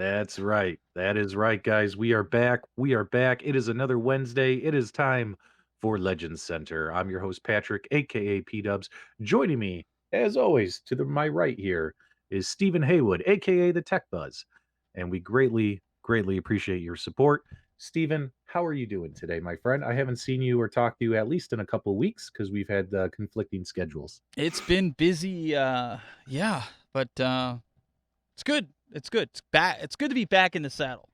That's right. That is right, guys. We are back. We are back. It is another Wednesday. It is time for Legends Center. I'm your host, Patrick, aka PDubs. Joining me, as always, my right here is Stephen Haywood, aka the Tech Buzz. And we greatly appreciate your support. Stephen, how are you doing today, my friend? I haven't seen you or talked to you at least in a couple of weeks because we've had conflicting schedules. It's been busy, yeah, but it's good. It's good. It's back. It's good to be back in the saddle.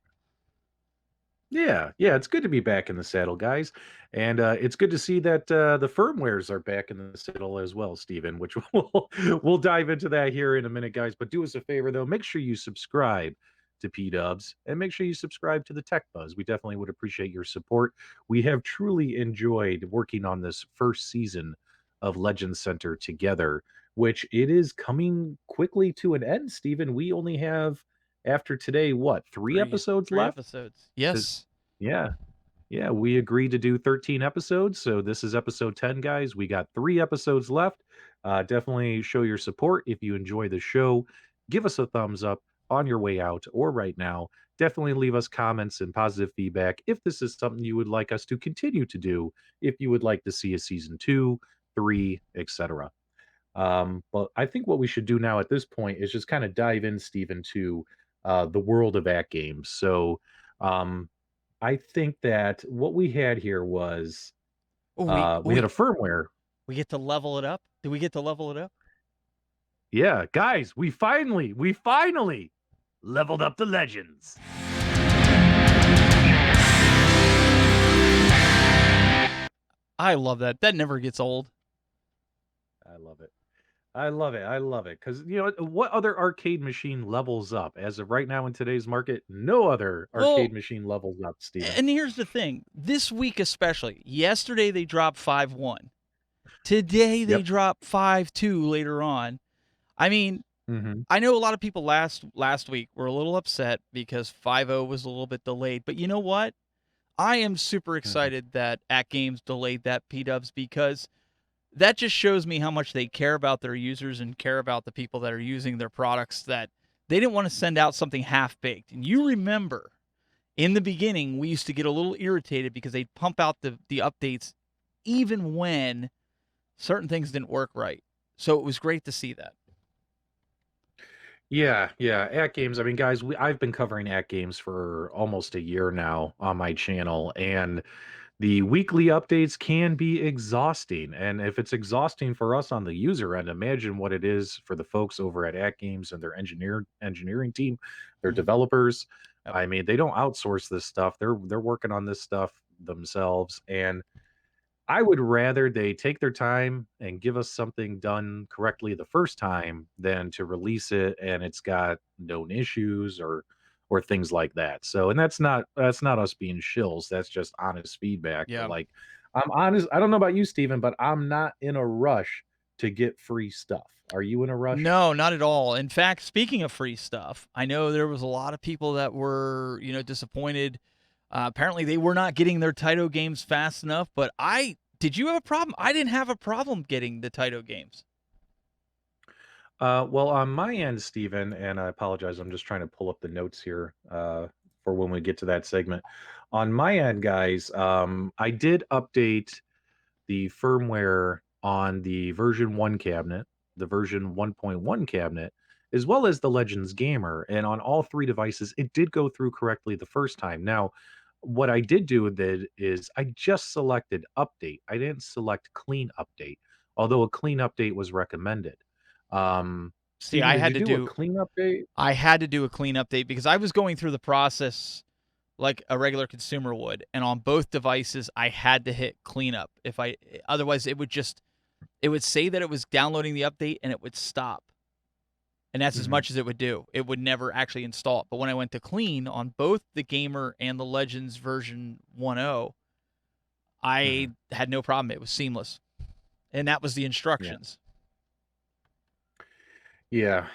Yeah, it's good to be back in the saddle, guys, and it's good to see that the firmwares are back in the saddle as well, Stephen. Which we'll dive into that here in a minute, guys. But do us a favor though, make sure you subscribe to P Dubs and make sure you subscribe to the Tech Buzz. We definitely would appreciate your support. We have truly enjoyed working on this first season of Legends Center together, which it is coming quickly to an end, Stephen. We only have after today, what, three Three, episodes three left? episodes. To Yes. yeah. Yeah, we agreed to do 13 episodes, so this is episode 10, guys. We got 3 episodes left. Definitely show your support if you enjoy the show. Give us a thumbs up on your way out or right now. Definitely leave us comments and positive feedback if this is something you would like us to continue to do, if you would like to see a season 2, 3, etc. But I think what we should do now at this point is just kind of dive in, Stephen, to the world of AtGames. So, um, I think that what we had here was Oh, we we had a we firmware. we get to level it up. Do we get to level it up? Yeah, guys, we finally leveled up the legends. I love that. That never gets old. I love it. I love it. I love it because what other arcade machine levels up as of right now in today's market? No other arcade Well, machine levels up, Steven. and here's the thing. This week especially. Yesterday they dropped 5.1. Today they Yep. dropped 5.2 later on. I mean, Hmm. I know a lot of people last week were a little upset because 5.0 was a little bit delayed, but you know what? I am super Hmm. excited that AtGames delayed that PDubs because that just shows me how much they care about their users and care about the people that are using their products, that they didn't want to send out something half baked. And you remember in the beginning, we used to get a little irritated because they'd pump out the updates even when certain things didn't work right. So it was great to see that. Yeah. At Games. I mean, guys, I've been covering At Games for almost a year now on my channel, and the weekly updates can be exhausting. And if it's exhausting for us on the user end, imagine what it is for the folks over at Games and their engineering team, their Mhm. developers. Yep. I mean, they don't outsource this stuff. They're working on this stuff themselves, and I would rather they take their time and give us something done correctly the first time than to release it and it's got known issues or things like that. So, and that's not us being shills. That's just honest feedback. But Yeah. like, I'm honest. I don't know about you, Steven, but I'm not in a rush to get free stuff. Are you in a rush? No, not at all. In fact, speaking of free stuff, I know there was a lot of people that were, disappointed. Apparently, they were not getting their Taito games fast enough. But did you have a problem? I didn't have a problem getting the Taito games. Well, on my end, Stephen, and I apologize, I'm just trying to pull up the notes here for when we get to that segment. On my end, guys, I did update the firmware on the version 1 cabinet, the version 1.1 cabinet, as well as the Legends Gamer. And on all 3 devices, it did go through correctly the first time. Now, what I did do with it is I just selected update. I didn't select clean update, although a clean update was recommended. See, Steven, did you do a clean update? I had to do a clean update because I was going through the process like a regular consumer would, and on both devices, I had to hit cleanup. Otherwise, it would say that it was downloading the update and it would stop. And that's as Mhm, much as it would do. It would never actually install it. But when I went to clean on both the Gamer and the Legends version 1.0, mhm. I had no problem. It was seamless. And that was the Yeah. instructions. Yeah.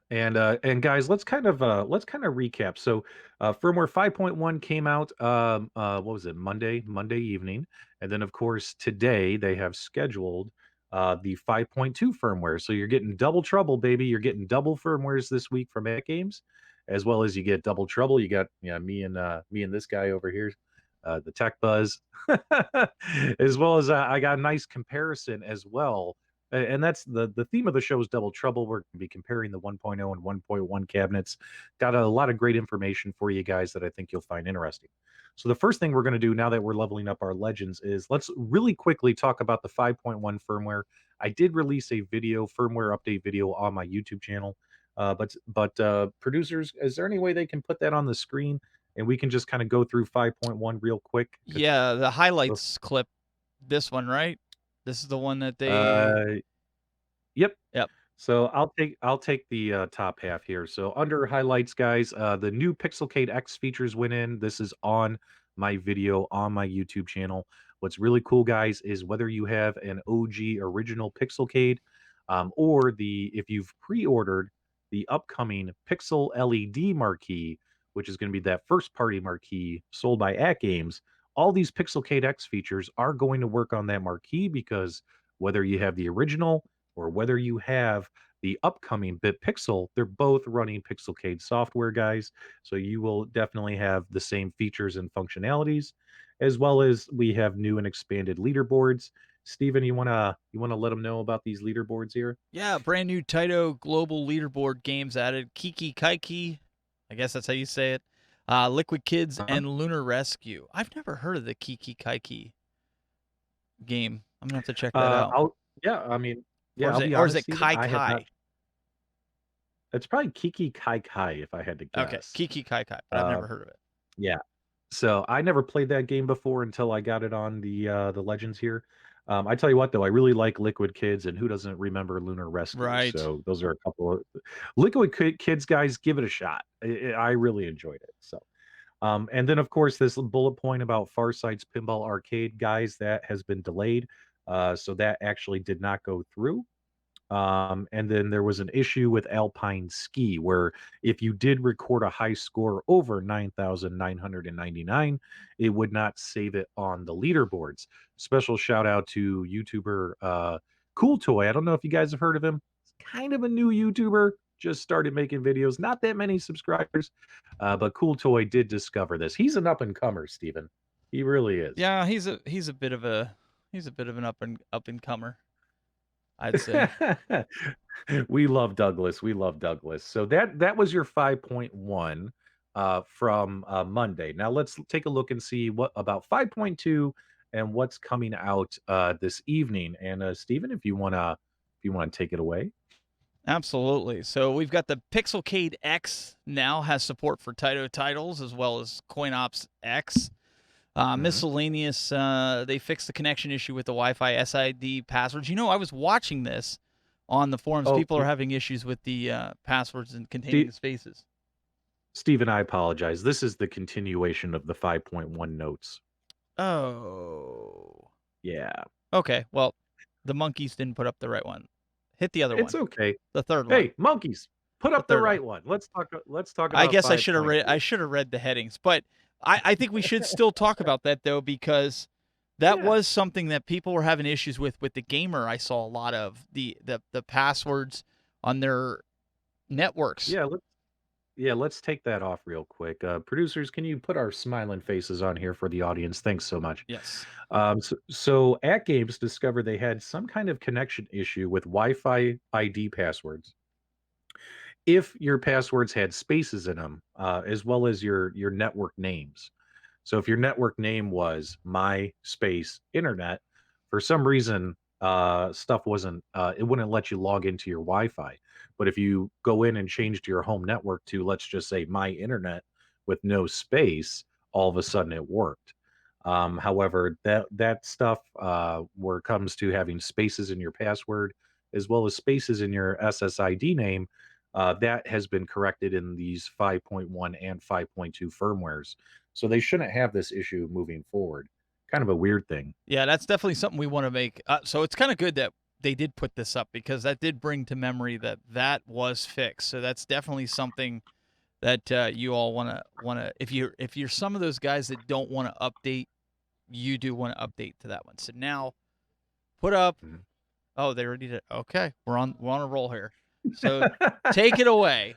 And guys, let's kind of recap. So firmware 5.1 came out what was it, Monday evening. And then of course today they have scheduled the 5.2 firmware. So you're getting double trouble, baby. You're getting double firmwares this week from At Games. as well as you get Double Trouble. You got me and this guy over here, the Tech Buzz, as well as I got a nice comparison as well. And that's the theme of the show is Double Trouble. We're going to be comparing the 1.0 and 1.1 cabinets. Got a lot of great information for you guys that I think you'll find interesting. So the first thing we're going to do now that we're leveling up our legends is let's really quickly talk about the 5.1 firmware. I did release a video, firmware update video on my YouTube channel. But producers, is there any way they can put that on the screen and we can just kind of go through 5.1 real quick? Yeah, the highlights clip. This one, right? This is the one that they. Uh, yep. Yep. So I'll take the top half here. So under highlights, guys, the new Pixelcade X features went in. This is on my video on my YouTube channel. What's really cool, guys, is whether you have an OG original Pixelcade, or the if you've pre-ordered the upcoming Pixel LED marquee, which is going to be that first party marquee sold by AtGames, all these Pixelcade X features are going to work on that marquee because whether you have the original or whether you have the upcoming BitPixel, they're both running Pixelcade software, guys. So you will definitely have the same features and functionalities, as well as we have new and expanded leaderboards. Steven, you wanna let them know about these leaderboards here? Yeah, brand new Taito global leaderboard games added. Kiki Kaiki, I guess that's how you say it. Liquid Kids Uh-huh. and Lunar Rescue. I've never heard of the Kiki Kaiki game. I'm gonna have to check that out. I'll yeah, I mean, Or yeah, is I'll it be or is honest, it Steven, Kai I have not. Kai? It's probably Kiki Kai Kai if I had to Okay, guess. Kiki Kai Kai, but I've Uh, never heard of it. yeah. So I never played that game before until I got it on the Legends here. I tell you what though, I really like Liquid Kids, and who doesn't remember Lunar Rescue? Right. So those are a couple of Kids guys. Give it a shot. I really enjoyed it. So, and then of course this bullet point about Farsight's Pinball Arcade, guys, that has been delayed. So that actually did not go through. And then there was an issue with Alpine Ski where if you did record a high score over 9,999, it would not save it on the leaderboards. Special shout out to YouTuber Cool Toy. I don't know if you guys have heard of him. He's kind of a new YouTuber, just started making videos, not that many subscribers, but Cool Toy did discover this. He's an up and comer, Steven. He really is. Yeah, he's a bit of an up and comer, I'd say. We love Douglas. We love Douglas. So that was your 5.1 from Monday. Now let's take a look and see what about 5.2 and what's coming out this evening. And Stephen, if you want to take it away. Absolutely. So we've got the Pixelcade X now has support for Taito titles as well as CoinOps X. Mhm. Miscellaneous, they fixed the connection issue with the Wi-Fi SID passwords. You know, I was watching this on the forums. Oh, People are having issues with the passwords and containing Ste the spaces. Stephen, I apologize. This is the continuation of the 5.1 notes. Oh. Yeah. Okay. Well, the monkeys didn't put up the right one. Hit the other It's one. okay. The third one. Hey, monkeys, put The up the third one. right one. Let's talk I about guess I should have read. 5.2. I should have read the headings, but I think we should still talk about that though because that Yeah. was something that people were having issues with the gamer. I saw a lot of the passwords on their networks. Yeah, let's take that off real quick. Producers, can you put our smiling faces on here for the audience? Thanks so much. Yes. So at Games discovered they had some kind of connection issue with Wi-Fi ID passwords. If your passwords had spaces in them, as well as your network names. So if your network name was my space internet, for some reason, stuff wasn't it wouldn't let you log into your Wi-Fi. But if you go in and change to your home network to let's just say my internet with no space, all of a sudden it worked. However, that stuff where it comes to having spaces in your password as well as spaces in your SSID name, that has been corrected in these 5.1 and 5.2 firmwares. So they shouldn't have this issue moving forward. Kind of a weird thing. Yeah, that's definitely something we want to make. So it's kind of good that they did put this up because that did bring to memory that that was fixed. So that's definitely something that you all want to if you're some of those guys that don't want to update, you do want to update to that one. So now put up. Mhm. Oh, they already did. Okay, we're on a roll here. So take it away.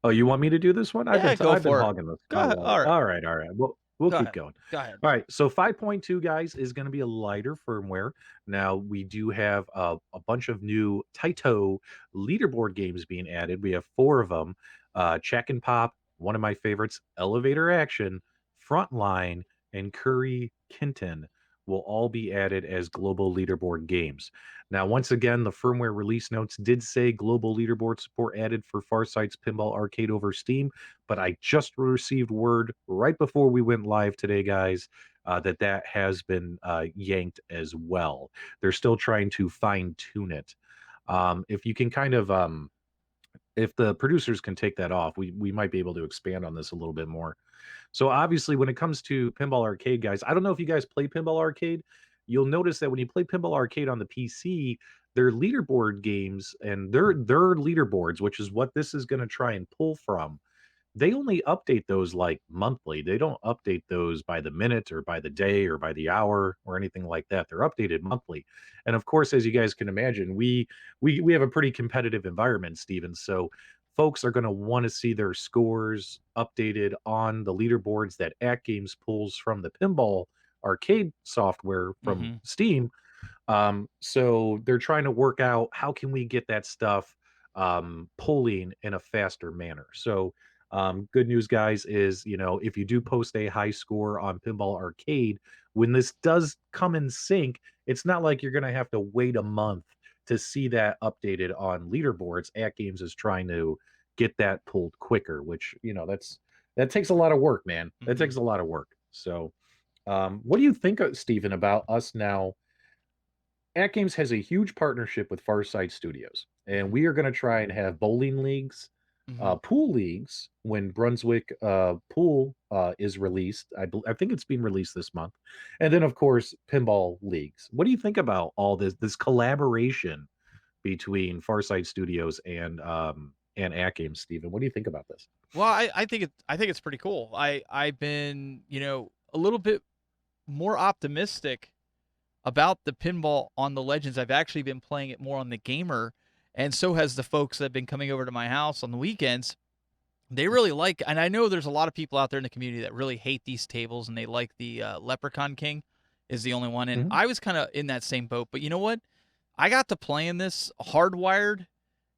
Oh, you want me to do this one? Yeah, go I've been for it. hogging this Go ahead. spotlight. All right. All right. We'll Go keep ahead. going. Go ahead. All right. So 5.2 guys is going to be a lighter firmware. Now we do have a bunch of new Taito leaderboard games being added. We have four of them. Check and Pop, one of my favorites, Elevator Action, Frontline, and Curry Kinton will all be added as global leaderboard games. Now, once again, the firmware release notes did say global leaderboard support added for Farsight's Pinball Arcade over Steam, but I just received word right before we went live today, guys, that has been yanked as well. They're still trying to fine tune it. If you can kind of, if the producers can take that off, we might be able to expand on this a little bit more. So obviously, when it comes to Pinball Arcade, guys, I don't know if you guys play Pinball Arcade. You'll notice that when you play Pinball Arcade on the PC, their leaderboard games and their leaderboards, which is what this is going to try and pull from, they only update those like monthly. They don't update those by the minute or by the day or by the hour or anything like that. They're updated monthly. And of course, as you guys can imagine, we have a pretty competitive environment, Steven. So folks are going to want to see their scores updated on the leaderboards that AtGames pulls from the pinball arcade software from Mm-hmm. Steam. So they're trying to work out how can we get that stuff polling in a faster manner. So good news, guys, is if you do post a high score on Pinball Arcade, when this does come in sync, it's not like you're going to have to wait a month to see that updated on leaderboards. At Games is trying to get that pulled quicker, which that takes a lot of work, man. That Mm-hmm. takes a lot of work. So, what do you think, Stephen, about us now? AtGames has a huge partnership with Farside Studios, and Mm-hmm. we are going to try and have bowling leagues, Mm-hmm. pool leagues when Brunswick Pool is released. I think it's being released this month, and then of course pinball leagues. What do you think about all this collaboration between Farside Studios and AtGames, Stephen? What do you think about this? Well, I think it's pretty cool. I've been a little bit more optimistic about the pinball on the Legends. I've actually been playing it more on the gamer, and so has the folks that have been coming over to my house on the weekends. They really like, and I know there's a lot of people out there in the community that really hate these tables, and they like the Leprechaun King is the only one. And Mhm. I was kind of in that same boat, but you know what? I got to playing this hardwired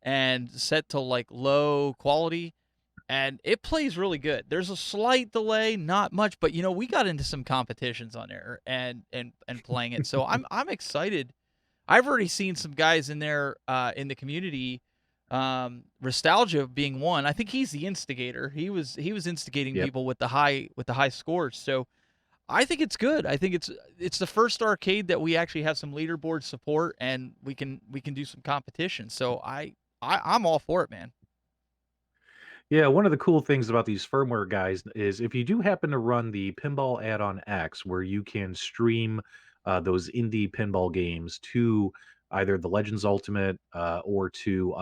and set to like low quality, and it plays really good. There's a slight delay, not much, but we got into some competitions on there and playing it. So I'm excited. I've already seen some guys in there in the community. Nostalgia being one. I think he's the instigator. He was instigating Yep. people with the high scores. So I think it's good. I think it's the first arcade that we actually have some leaderboard support, and we can do some competition. So I'm all for it, man. Yeah, one of the cool things about these firmware guys is if you do happen to run the Pinball Add-on X, where you can stream those indie pinball games to either the Legends Ultimate or to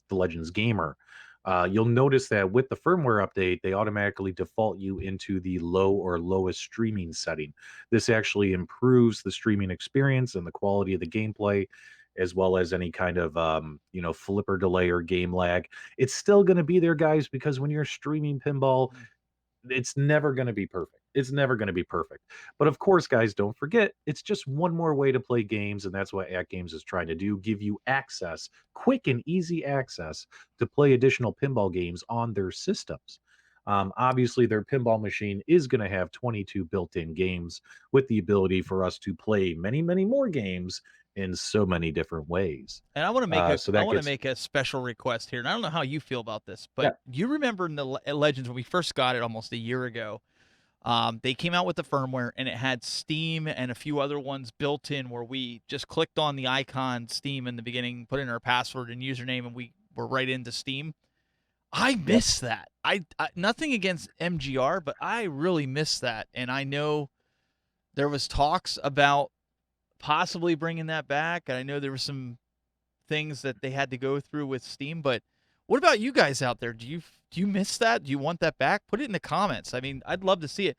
the Legends Gamer, you'll notice that with the firmware update, they automatically default you into the low or lowest streaming setting. This actually improves the streaming experience and the quality of the gameplay, as well as any kind of flipper delay or game lag. It's still going to be there, guys, because when you're streaming pinball, Mhm. it's never going to be perfect. It's never going to be perfect. But of course, guys, don't forget, it's just one more way to play games. And that's what AtGames is trying to do, give you access, quick and easy access to play additional pinball games on their systems. Obviously, their pinball machine is going to have 22 built in games with the ability for us to play many, many more games in so many different ways. And I want to make a So I that want to gets, make a special request here. And I don't know how you feel about this, but yeah. you remember in the Legends when we first got it almost a year ago. They came out with the firmware, and it had Steam and a few other ones built in where we just clicked on the icon Steam in the beginning, put in our password and username, and we were right into Steam. I Yep. miss that. I nothing against MGR, but I really miss that. And I know there was talks about possibly bringing that back. And I know there were some things that they had to go through with Steam, but what about you guys out there? Do you miss that? Do you want that back? Put it in the comments. I mean, I'd love to see it.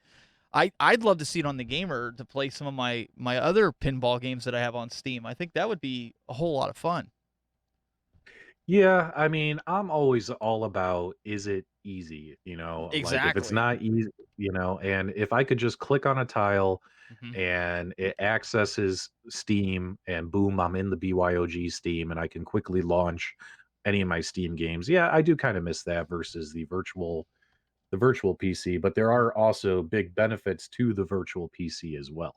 I'd love to see it on the gamer to play some of my other pinball games that I have on Steam. I think that would be a whole lot of fun. Yeah, I mean, I'm always all about, is it easy? Like if it's Exactly. not easy, and if I could just click on a tile Mhm. and it accesses Steam and boom, I'm in the BYOG Steam and I can quickly launch any of my Steam games. Yeah, I do kind of miss that versus the virtual PC, but there are also big benefits to the virtual PC as well.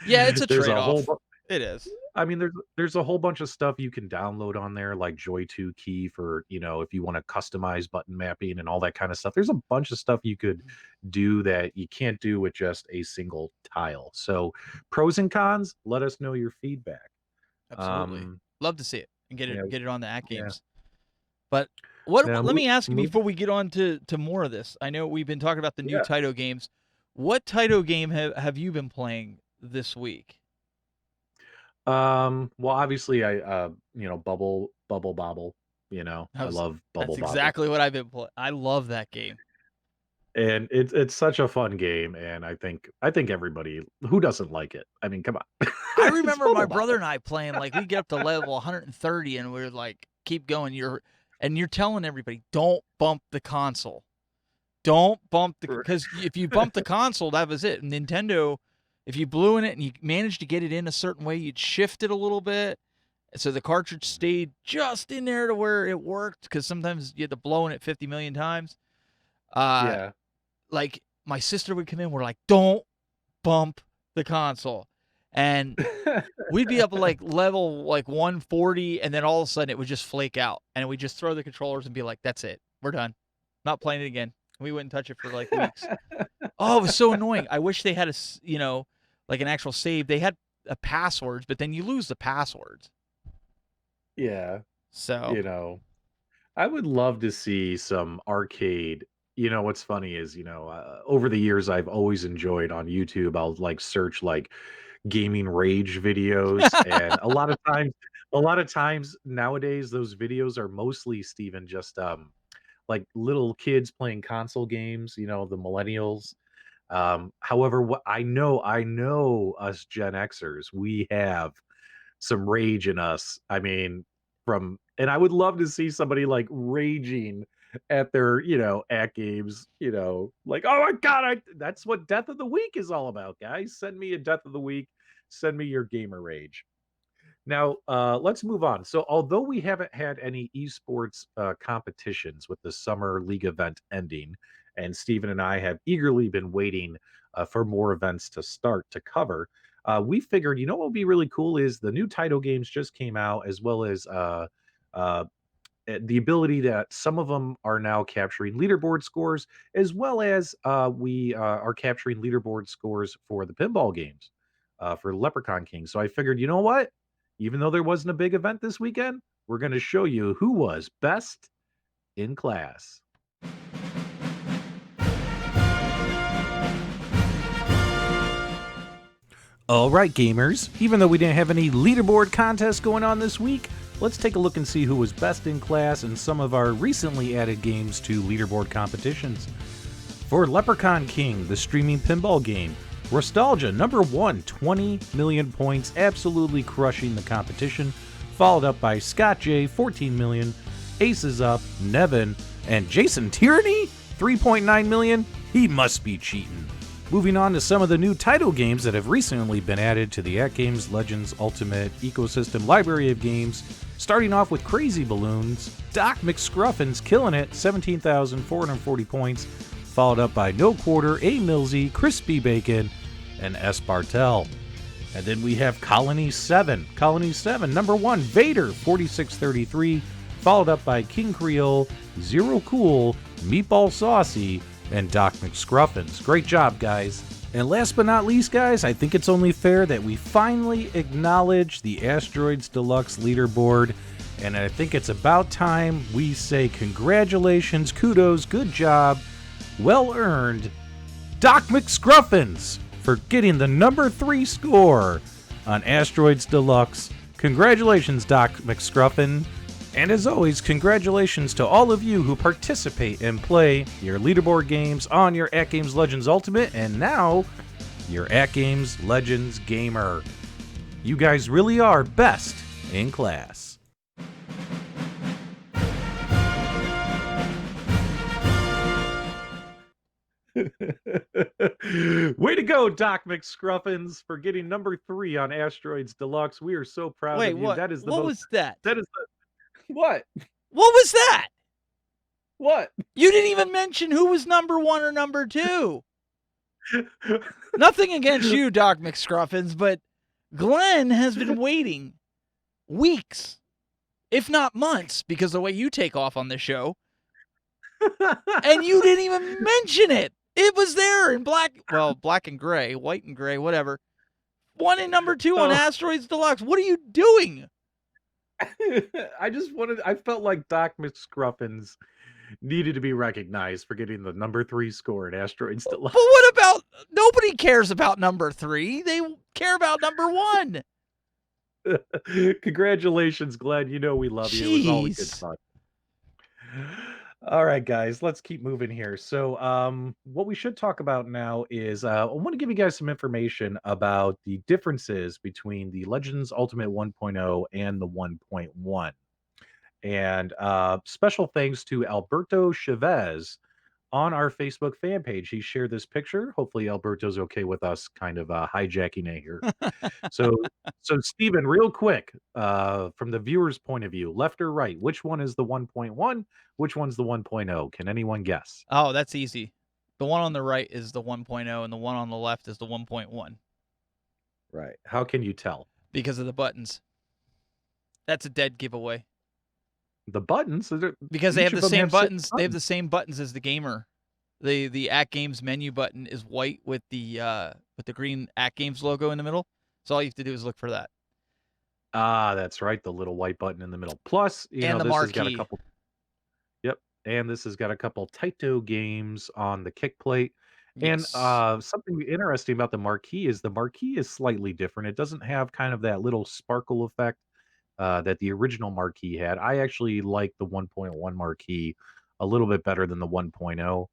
Yeah, it's a There's a whole trade-off. It is. I mean, there's a whole bunch of stuff you can download on there, like Joy2 Key for, if you want to customize button mapping and all that kind of stuff. There's a bunch of stuff you could do that you can't do with just a single tile. So, pros and cons, let us know your feedback. Absolutely. Um, Love to see it and yeah, get it on the yeah. AtGames. But what Now, let me ask you move, before we get on to more of this. I know we've been talking about the new yeah. Taito games. What Taito game have you been playing this week? Well, obviously, Bubble Bobble. I I was love That's Bubble Bobble. exactly what I've been playing. I love that game. And it's such a fun game, and I think everybody who doesn't like it. I mean, come on. I It's remember my Bubble brother Bobble. and I playing like we get up to level 130 and we're like keep going. You're telling everybody don't bump the console. Don't bump the because if you bump the console, that was it. Nintendo, if you blew in it and you managed to get it in a certain way, you'd shift it a little bit so the cartridge stayed just in there to where it worked. Because sometimes you had to blow in it 50 million times. Uh, Yeah. like my sister would come in, we're like, don't bump the console, and we'd be up at like level like 140, and then all of a sudden it would just flake out, and we'd just throw the controllers and be like, that's it, we're done, not playing it again. We wouldn't touch it for like weeks. Oh, it was so annoying. I wish they had like an actual save. They had a passwords, but then you lose the passwords. Yeah. So You know, I would love to see some arcade. What's funny is, over the years, I've always enjoyed on YouTube. I'll like search like gaming rage videos, and a lot of times nowadays, those videos are mostly Steven just like little kids playing console games. The millennials. However, what I know us Gen Xers, we have some rage in us. I mean, and I would love to see somebody like raging at their, at games, like, oh my god, that's what Death of the Week is all about, guys. Send me a Death of the Week, send me your gamer rage. Now, let's move on. So, although we haven't had any esports competitions with the summer league event ending, and Steven and I have eagerly been waiting for more events to start to cover, we figured, what would be really cool is the new title games just came out, as well as uh, the ability that some of them are now capturing leaderboard scores, as well as we are capturing leaderboard scores for the pinball games for Leprechaun King. So I figured, you know what? Even though there wasn't a big event this weekend, we're going to show you who was best in class. All right, gamers. Even though we didn't have any leaderboard contests going on this week, let's take a look and see who was best in class in some of our recently added games to leaderboard competitions. For Leprechaun King, the streaming pinball game, Nostalgia, number one, 20 million points, absolutely crushing the competition, followed up by Scott J, 14 million, Aces Up, Nevin, and Jason Tyranny, 3.9 million. He must be cheating. Moving on to some of the new title games that have recently been added to the AtGames Legends Ultimate Ecosystem library of games, starting off with Crazy Balloons, Doc McScruffin's killing it, 17,440 points, followed up by No Quarter, A. Millsy, Crispy Bacon, and S. Bartel. And then we have Colony 7. Colony 7, number one, Vader, 4633, followed up by King Creole, Zero Cool, Meatball Saucy, and Doc McScruffins. Great job, guys. And last but not least, guys, I think it's only fair that we finally acknowledge the Asteroids Deluxe leaderboard. And I think it's about time we say congratulations, kudos, good job, well earned, Doc McScruffins for getting the number 3 score on Asteroids Deluxe. Congratulations, Doc McScruffin. And as always, congratulations to all of you who participate and play your leaderboard games on your AtGames Legends Ultimate and now your AtGames Legends Gamer. You guys really are best in class. go, Doc McScruffins, for getting number 3 on Asteroids Deluxe. We are so proud Wait, of you. what? That is the What most was that? that is the what? What was that? What? You didn't even mention who was number 1 or number 2. Nothing against you, Doc McScruffins, but Glenn has been waiting weeks, if not months, because the way you take off on the show, and you didn't even mention it. It was there in black and gray, white and gray, whatever. 1 and number 2 on Oh. Asteroids Deluxe. What are you doing? I felt like Doc McScruffins needed to be recognized for getting the number 3 score at Asteroids But Deluxe. what about nobody cares about number 3? They care about number 1. Congratulations, Glenn. You know we love you. It was all good Jeez. fun. All right, guys, let's keep moving here. So, what we should talk about now is I want to give you guys some information about the differences between the Legends Ultimate 1.0 and the 1.1. And special thanks to Alberto Chavez on our Facebook fan page. He shared this picture. Hopefully, Alberto's okay with us kind of hijacking it here. So, so Stephen, real quick, from the viewer's point of view, left or right, which one is the 1.1? Which one's the 1.0? Can anyone guess? Oh, that's easy. The one on the right is the 1.0 and the one on the left is the 1.1 Right. How can you tell? because of the buttons. That's a dead giveaway. The buttons, Because they each have of the them same have six buttons. They have the same buttons as the gamer. The AtGames menu button is white with the green AtGames logo in the middle. So all you have to do is look for that. Ah, that's right, the little white button in the middle. Plus, And the this has got a marquee. couple. Yep, and this has got a couple Taito games on the kick plate. And Yes. something interesting about the marquee is slightly different. It doesn't have kind of that little sparkle effect that the original marquee had. I actually like the 1.1 marquee a little bit better than the 1.0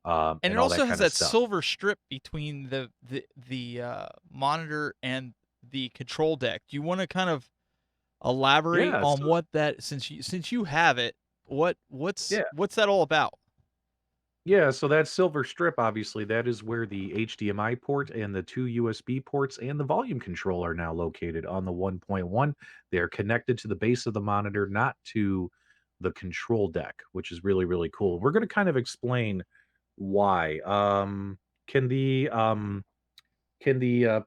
And and it all that also has kind of that stuff. silver strip between the monitor and the control deck. Do you want to kind of elaborate Yeah, on so what that since you have it, yeah, what's that all about? yeah, so that silver strip, obviously, that is where the HDMI port and the 2 USB ports and the volume control are now located on the 1.1. They're connected to the base of the monitor, not to the control deck, which is really, really cool. We're going to kind of explain why. Can the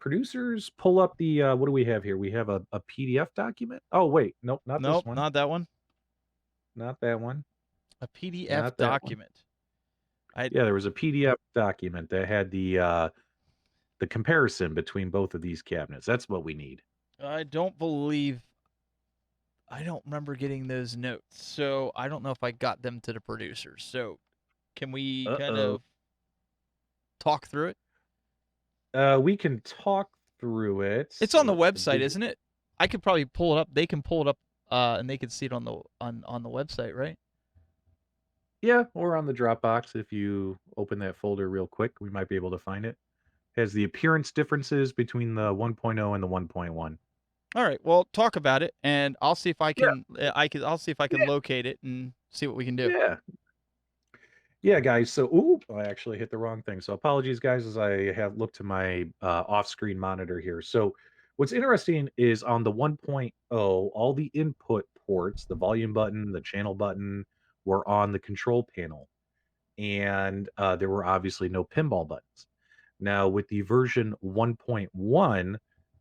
producers pull up the what do we have here? We have a PDF document. Oh wait, nope, not this Nope, one, not that one. not that one, A PDF not that one. document. I Yeah, there was a PDF document that had the comparison between both of these cabinets. That's what we need. I don't believe I don't remember getting those notes. So I don't know if I got them to the producers. So can we kind Uh-oh. of talk through it? We can talk through it. It's on the website, Did isn't it? I could probably pull it up. They can pull it up and they can see it on the website, right? yeah, or on the Dropbox if you open that folder real quick, we might be able to find it. Has the appearance differences between the 1.0 and the 1.1. All right. Well, talk about it and I'll see if I Yeah, can I'll see if I can yeah, locate it and see what we can do. yeah. Yeah, guys. So, ooh, I actually hit the wrong thing. So, apologies, guys, as I have looked to my off-screen monitor here. So, what's interesting is on the 1.0, all the input ports, the volume button, the channel button, were on the control panel, and there were obviously no pinball buttons. Now, with the version 1.1,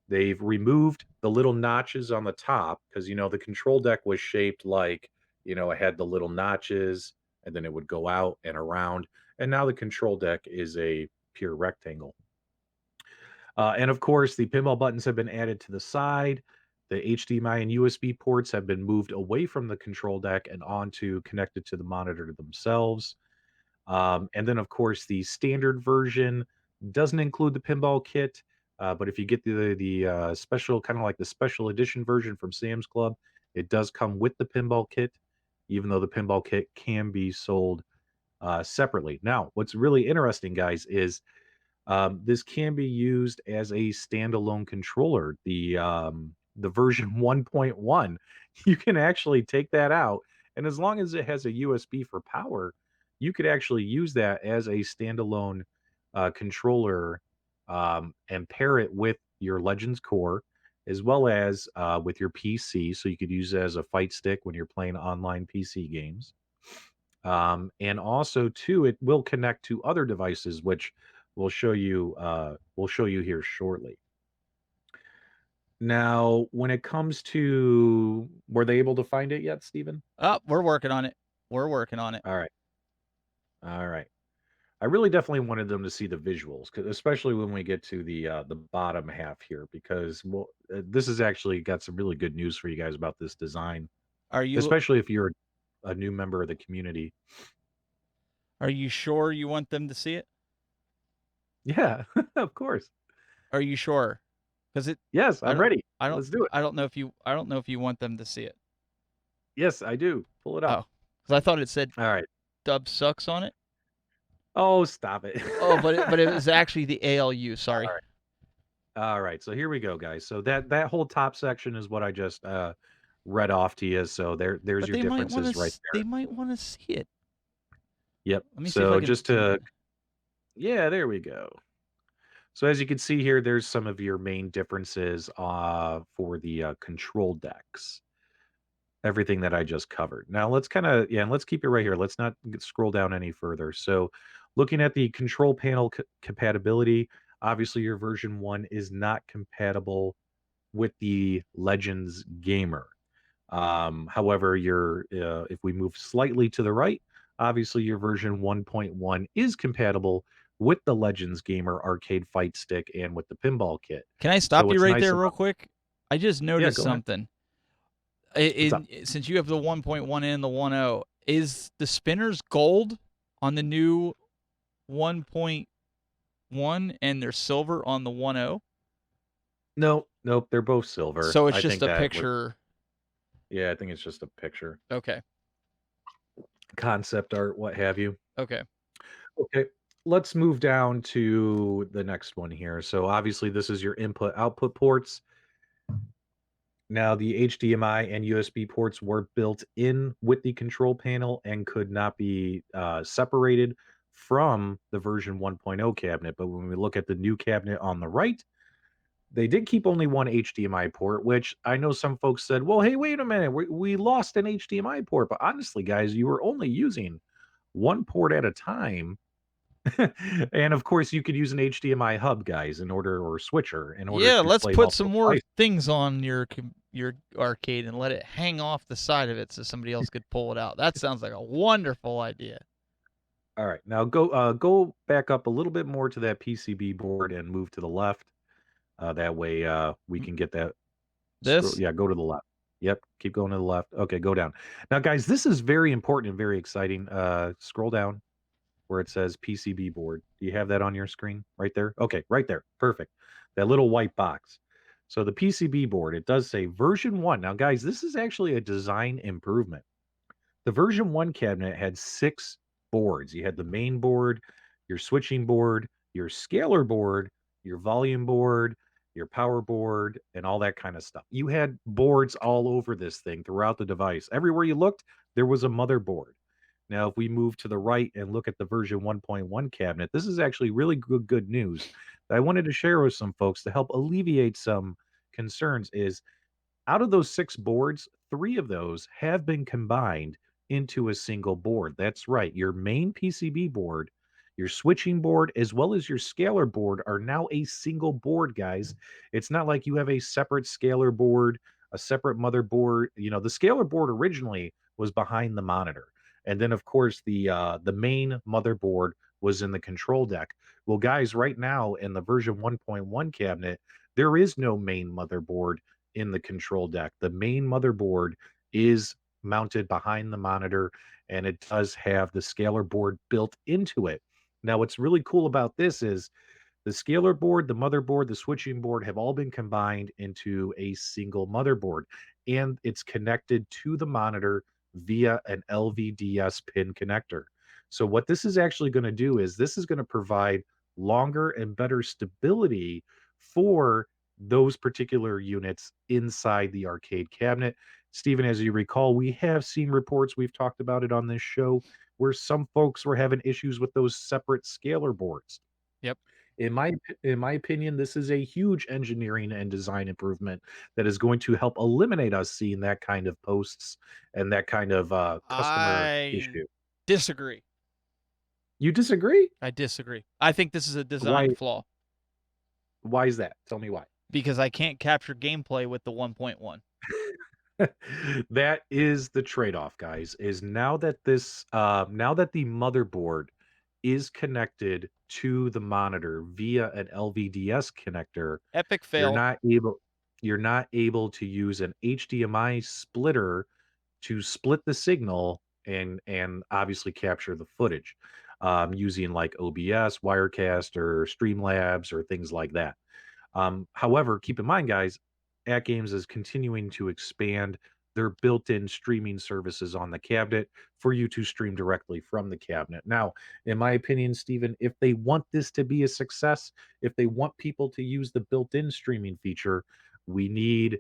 they've removed the little notches on the top because the control deck was shaped like it had the little notches and then it would go out and around. And now the control deck is a pure rectangle. And of course, the pinball buttons have been added to the side. The HDMI and USB ports have been moved away from the control deck and onto connected to the monitor themselves. And then, of course, the standard version doesn't include the pinball kit. But if you get the special, kind of like the special edition version from Sam's Club, it does come with the pinball kit, even though the pinball kit can be sold separately. Now, what's really interesting, guys, is this can be used as a standalone controller. The version 1.1, you can actually take that out, and as long as it has a USB for power, you could actually use that as a standalone controller and pair it with your Legends core as well as with your PC. So you could use it as a fight stick when you're playing online PC games. And also, too, it will connect to other devices, which we'll show you here shortly. Now, when it comes to were they able to find it yet, Stephen? Oh, we're working on it. We're working on it. All right. All right. I really definitely wanted them to see the visuals, 'cause especially when we get to the bottom half here, because this has actually got some really good news for you guys about this design, Are you especially if you're a new member of the community. are you sure you want them to see it? Yeah, of course. Are you sure? Because it Yes, I I'm don't ready. I don't Let's do it. I don't know if you want them to see it. Yes, I do. Pull it up. Oh, because I thought it said All right. Dub sucks on it. Oh, stop it. Oh, but it was actually the ALU. All Sorry, right. All right. So here we go, guys. So that whole top section is what I just read off to you. So there's but your differences right they there. might want to see it. Yep. Let me see if I So can just zoom to in. yeah, there we go. So as you can see here, there's some of your main differences for the control decks. Everything that I just covered. Now let's kind of yeah, and let's keep it right here. Let's not scroll down any further. So looking at the control panel compatibility, obviously your version 1 is not compatible with the Legends Gamer. However, if we move slightly to the right, obviously your version 1.1 is compatible with the Legends Gamer arcade fight stick and with the pinball kit. Can I So stop you what's right nice there real about quick? I just yeah, noticed go ahead. something. What's up? Since you have the 1.1 and the 1.0, is the spinners gold on the new 1.1 and they're silver on the 1.0? No, nope, they're both silver. So it's I just think a that was picture. yeah, I think it's just a picture, Okay. concept art, what have you. Okay. Okay, let's move down to the next one here. So obviously this is your input output ports. Now, the HDMI and USB ports were built in with the control panel and could not be separated from the version 1.0 cabinet. But when we look at the new cabinet on the right, they did keep only one HDMI port, which I know some folks said, well, hey, wait a minute, we lost an HDMI port. But honestly, guys, you were only using one port at a time. And of course, you could use an HDMI hub, guys, in order or switcher in order Yeah, to let's play put some multiple more devices. things on your arcade and let it hang off the side of it so somebody else could pull it out. That sounds like a wonderful idea. All right, now go back up a little bit more to that PCB board and move to the left. That way, we M- can get that scroll. This? Yeah, go to the left. Yep, keep going to the left. Okay, go down. Now, guys, this is very important and very exciting. Scroll down where it says PCB board. Do you have that on your screen right there? Okay, right there. Perfect. That little white box. So the PCB board, it does say version 1. Now, guys, this is actually a design improvement. The version 1 cabinet had 6 boards. You had the main board, your switching board, your scalar board, your volume board, your power board, and all that kind of stuff. You had boards all over this thing throughout the device. Everywhere you looked, there was a motherboard. Now, if we move to the right and look at the version 1.1 cabinet, this is actually really good news that I wanted to share with some folks to help alleviate some concerns is out of those 6 boards, 3 of those have been combined into a single board. That's right. Your main PCB board, your switching board, as well as your scalar board are now a single board, guys. It's not like you have a separate scalar board, a separate motherboard. You know, the scalar board originally was behind the monitor. And then of course the main motherboard was in the control deck. Well, guys, right now in the version 1.1 cabinet, there is no main motherboard in the control deck. The main motherboard is mounted behind the monitor and it does have the scalar board built into it. Now, what's really cool about this is the scalar board, the motherboard, the switching board have all been combined into a single motherboard and it's connected to the monitor via an LVDS pin connector. So, what this is actually going to do is this is going to provide longer and better stability for those particular units inside the arcade cabinet. Stephen, as you recall, we have seen reports, we've talked about it on this show, where some folks were having issues with those separate scalar boards. Yep. In my opinion, this is a huge engineering and design improvement that is going to help eliminate us seeing that kind of posts and that kind of, customer I issue. disagree. You disagree? I disagree. I think this is a Why design flaw why is that? Tell me why. because I can't capture gameplay with the 1.1. That is the trade-off, guys, is now that the motherboard is connected to the monitor via an LVDS connector, Epic you're fail. not able you're not able to use an HDMI splitter to split the signal and obviously capture the footage, using like OBS, Wirecast, or Streamlabs, or things like that. However, keep in mind, guys, AtGames is continuing to expand their built-in streaming services on the cabinet for you to stream directly from the cabinet. Now, in my opinion, Stephen, if they want this to be a success, if they want people to use the built-in streaming feature, we need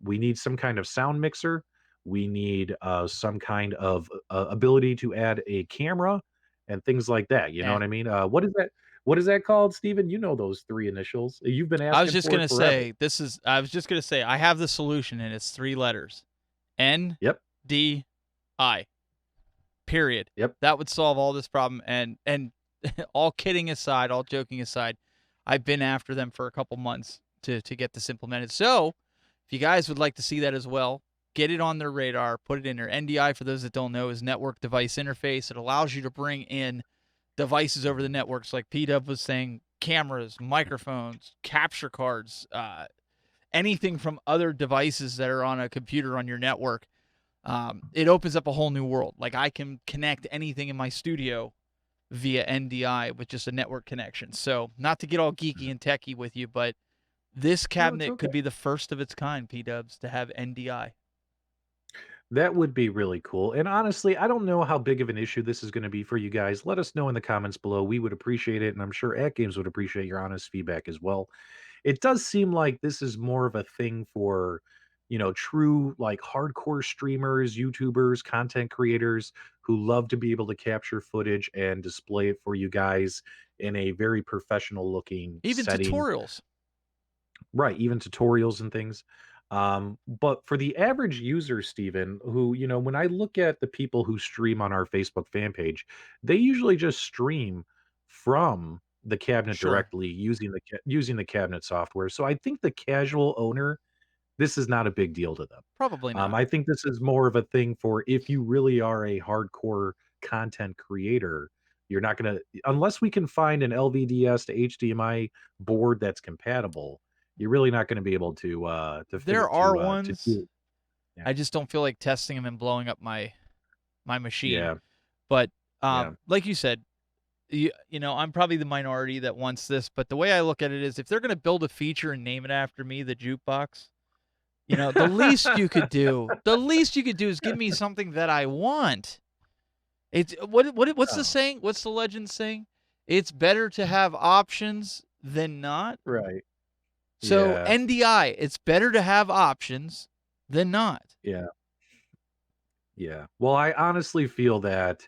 we need some kind of sound mixer. We need some kind of ability to add a camera and things like that. You know Eh. what I mean? What is that called, Steven? You know those 3 initials. You've been I was asking just for it gonna forever. say I was just gonna say I have the solution and it's 3 letters. Yep, NDI. Period. yep. That would solve all this problem. And all kidding aside, all joking aside, I've been after them for a couple months to get this implemented. So if you guys would like to see that as well, get it on their radar, put it in there. NDI, for those that don't know, is Network Device Interface. It allows you to bring in devices over the networks, like PDub was saying, cameras, microphones, capture cards, anything from other devices that are on a computer on your network. It opens up a whole new world. Like I can connect anything in my studio via NDI with just a network connection. So not to get all geeky and techie with you, but this No, it's cabinet okay. could be the first of its kind, P-dubs, to have NDI. That would be really cool. And honestly, I don't know how big of an issue this is going to be for you guys. Let us know in the comments below. We would appreciate it, and I'm sure At Games would appreciate your honest feedback as well. It does seem like this is more of a thing for, true like hardcore streamers, YouTubers, content creators who love to be able to capture footage and display it for you guys in a very professional looking Even setting. tutorials. Right, even tutorials and things. But for the average user, Steven, who, when I look at the people who stream on our Facebook fan page, they usually just stream from the cabinet Sure. directly using the cabinet software. So I think the casual owner, this is not a big deal to them. Probably not. I think this is more of a thing for if you really are a hardcore content creator, you're not gonna unless we can find an LVDS to HDMI board that's compatible, you're really not gonna be able to There figure are to ones. do it. Yeah. I just don't feel like testing them and blowing up my machine. Yeah, But yeah. like you said, I'm probably the minority that wants this, but the way I look at it is if they're going to build a feature and name it after me, the jukebox, the least you could do is give me something that I want. It's what's the Oh, saying? What's the legend saying? It's better to have options than not. right. So Yeah, NDI, it's better to have options than not. yeah, yeah. Well, I honestly feel that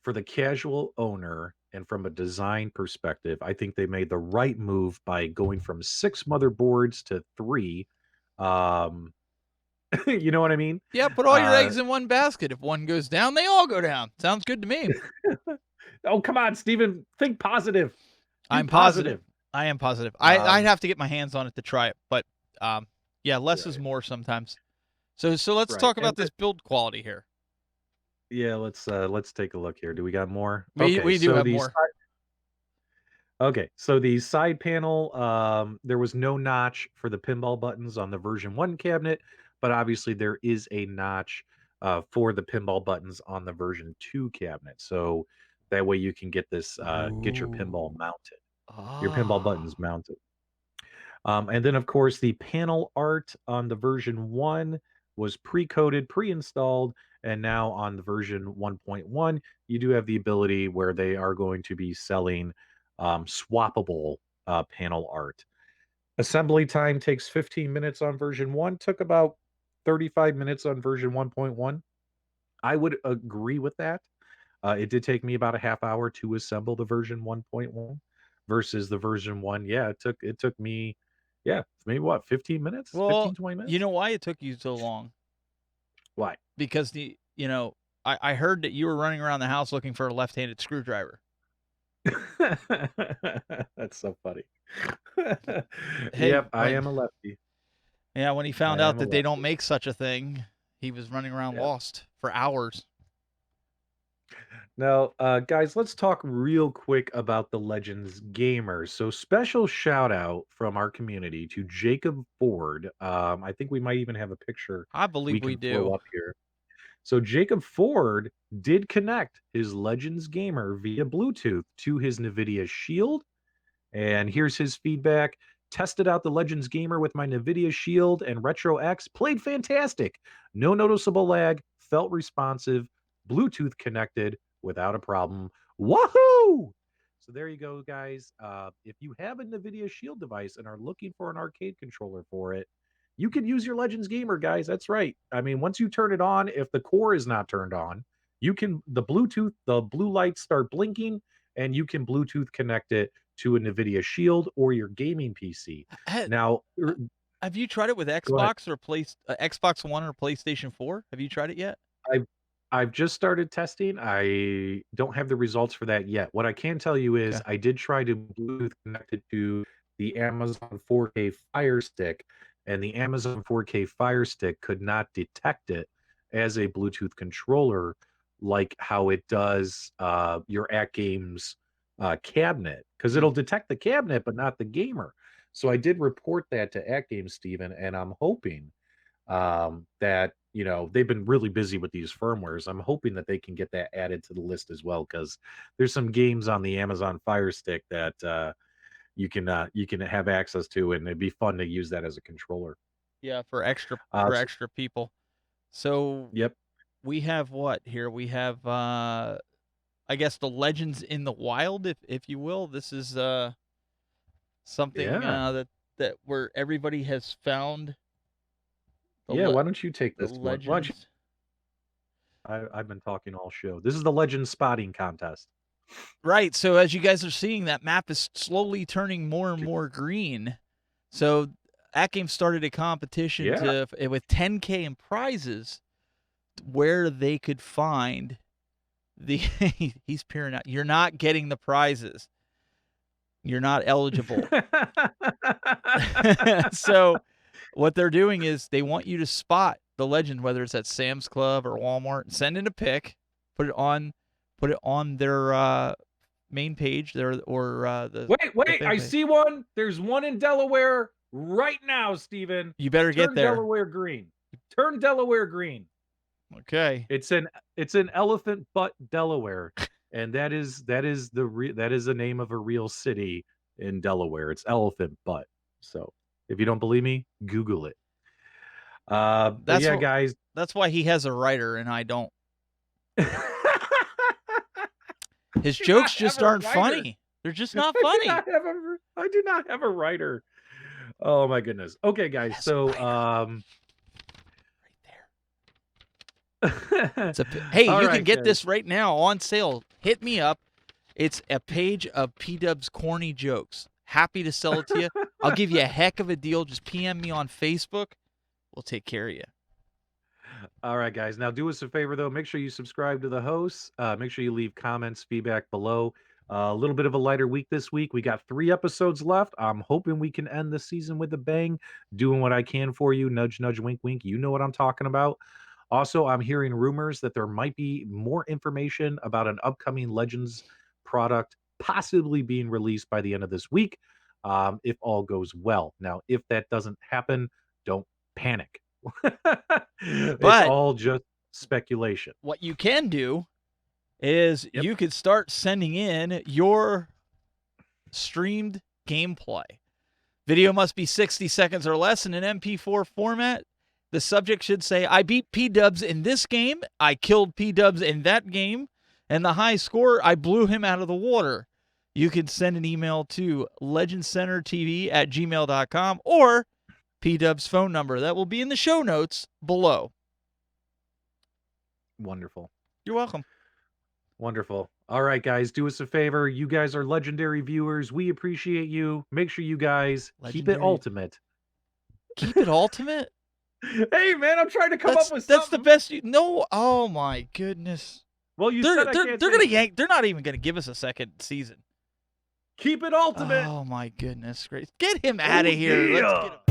for the casual owner and from a design perspective, I think they made the right move by going from 6 motherboards to 3. Um, you know what I mean? Yeah, put all your Uh, eggs in one basket. If one goes down, they all go down. Sounds good to me. oh, come on, Steven, think positive. Be I'm positive. positive. I am positive. I'd Um, have to get my hands on it to try it, but yeah, less is right, more sometimes. So let's right. talk about this build quality here. Yeah, let's take a look here. Do we got more? We do have more. So the side panel, there was no notch for the pinball buttons on the version 1 cabinet, but obviously there is a notch for the pinball buttons on the version 2 cabinet. So that way you can get Ooh. your pinball Ah. buttons mounted. And then, of course, the panel art on the version 1 was pre-coded, pre-installed, and now on the version 1.1, you do have the ability where they are going to be selling swappable panel art. Assembly time takes 15 minutes on version 1, took about 35 minutes on version 1.1. I would agree with that. It did take me about a half hour to assemble the version 1.1. versus the version 1. Yeah, it took me, yeah, maybe what, 15 minutes? Well, 15, 20 you minutes? know why it took you so long? Why? Because I heard that you were running around the house looking for a left-handed screwdriver. That's so funny. Hey, Yep, I am a lefty. when he I found out am a that they don't lefty. make such a thing, he was running around Yep. lost for hours. Now, guys, let's talk real quick about the Legends gamers. So, special shout out from our community to Jacob Ford. I think we might even have a picture I we believe we can throw do. up here. So, Jacob Ford did connect his Legends gamer via Bluetooth to his NVIDIA Shield. And here's his feedback. Tested out the Legends Gamer with my NVIDIA Shield and Retro X. Played fantastic. No noticeable lag. Felt responsive. Bluetooth connected without a problem. Woohoo! So there you go, guys. If you have a NVIDIA Shield device and are looking for an arcade controller for it, you can use your Legends Gamer, guys. That's right. I mean, once you turn it on, if the core is not turned on, you can, the Bluetooth, the blue lights start blinking, and you can Bluetooth connect it to a NVIDIA Shield or your gaming PC. Ha- Now, Have you tried it with go ahead. Xbox or Xbox One or PlayStation 4? Have you tried it yet? I've I've just started testing. I don't have the results for that yet. What I can tell you Okay. is I did try to Bluetooth connect it to the Amazon 4K Fire Stick, and the Amazon 4K Fire Stick could not detect it as a Bluetooth controller like how it does your AtGames cabinet, because Mm. it'll detect the cabinet but not the gamer. So I did report that to AtGames, Steven, and I'm hoping that they've been really busy with these firmwares. I'm hoping that they can get that added to the list as well, because there's some games on the Amazon Fire Stick that you can have access to, and it'd be fun to use that as a controller. Yeah, for extra So, people. So yep, we have what here? We have I guess the Legends in the Wild, if you will. This is something yeah, that where everybody has found yeah. Why don't you take the this one? Why don't you? legends. I've been talking all show. This is the Legend Spotting Contest. Right. So as you guys are seeing, that map is slowly turning more and more green. So AtGames started a competition Yeah. with 10K in prizes where they could find the he's peering out. You're not getting the prizes. You're not eligible. So what they're doing is they want you to spot the legend, whether it's at Sam's Club or Walmart, send in a pic, put it on their main page there or Wait, the wait! fan I page. see one. There's one in Delaware right now, Steven. You better get Turn there. Delaware green. Turn Delaware green. Okay. It's an elephant butt, Delaware, and that is the name of a real city in Delaware. It's Elephant Butt. So if you don't believe me, Google it. But That's yeah, what guys. that's why he has a writer and I don't. His Do not jokes have just a aren't writer. funny. They're just I not do funny. not have a. I do not have a writer. Oh my goodness. Okay, He guys. has a So writer right there. all Hey, you can right, get guys. this right now on sale. Hit me up. It's a page of PDubs corny jokes. Happy to sell it to you. I'll give you a heck of a deal. Just PM me on Facebook. We'll take care of you. All right, guys. Now, do us a favor, though. Make sure you subscribe to the hosts. Make sure you leave comments, feedback below. A little bit of a lighter week this week. We got 3 episodes left. I'm hoping we can end the season with a bang. Doing what I can for you. Nudge, nudge, wink, wink. You know what I'm talking about. Also, I'm hearing rumors that there might be more information about an upcoming Legends product possibly being released by the end of this week, if all goes well. Now, if that doesn't happen, don't panic. It's But all just speculation. what you can do is Yep. you could start sending in your streamed gameplay. Video must be 60 seconds or less in an MP4 format. The subject should say, I beat PDubs in this game, I killed PDubs in that game, and the high score, I blew him out of the water. You can send an email to legendcentertv@gmail.com or PDubs phone number. That will be in the show notes below. Wonderful. You're welcome. Wonderful. All right, guys, do us a favor. You guys are legendary viewers. We appreciate you. Make sure you guys keep it Legendary. ultimate. Keep it ultimate? Hey, man, I'm trying to come up with That's the something. best you no, oh my goodness. Well, you They're said I they're can't they're say gonna yank they're not even gonna give us a second season. keep it ultimate. Oh my goodness gracious. Get him Oh, out of here. Let's get yeah. him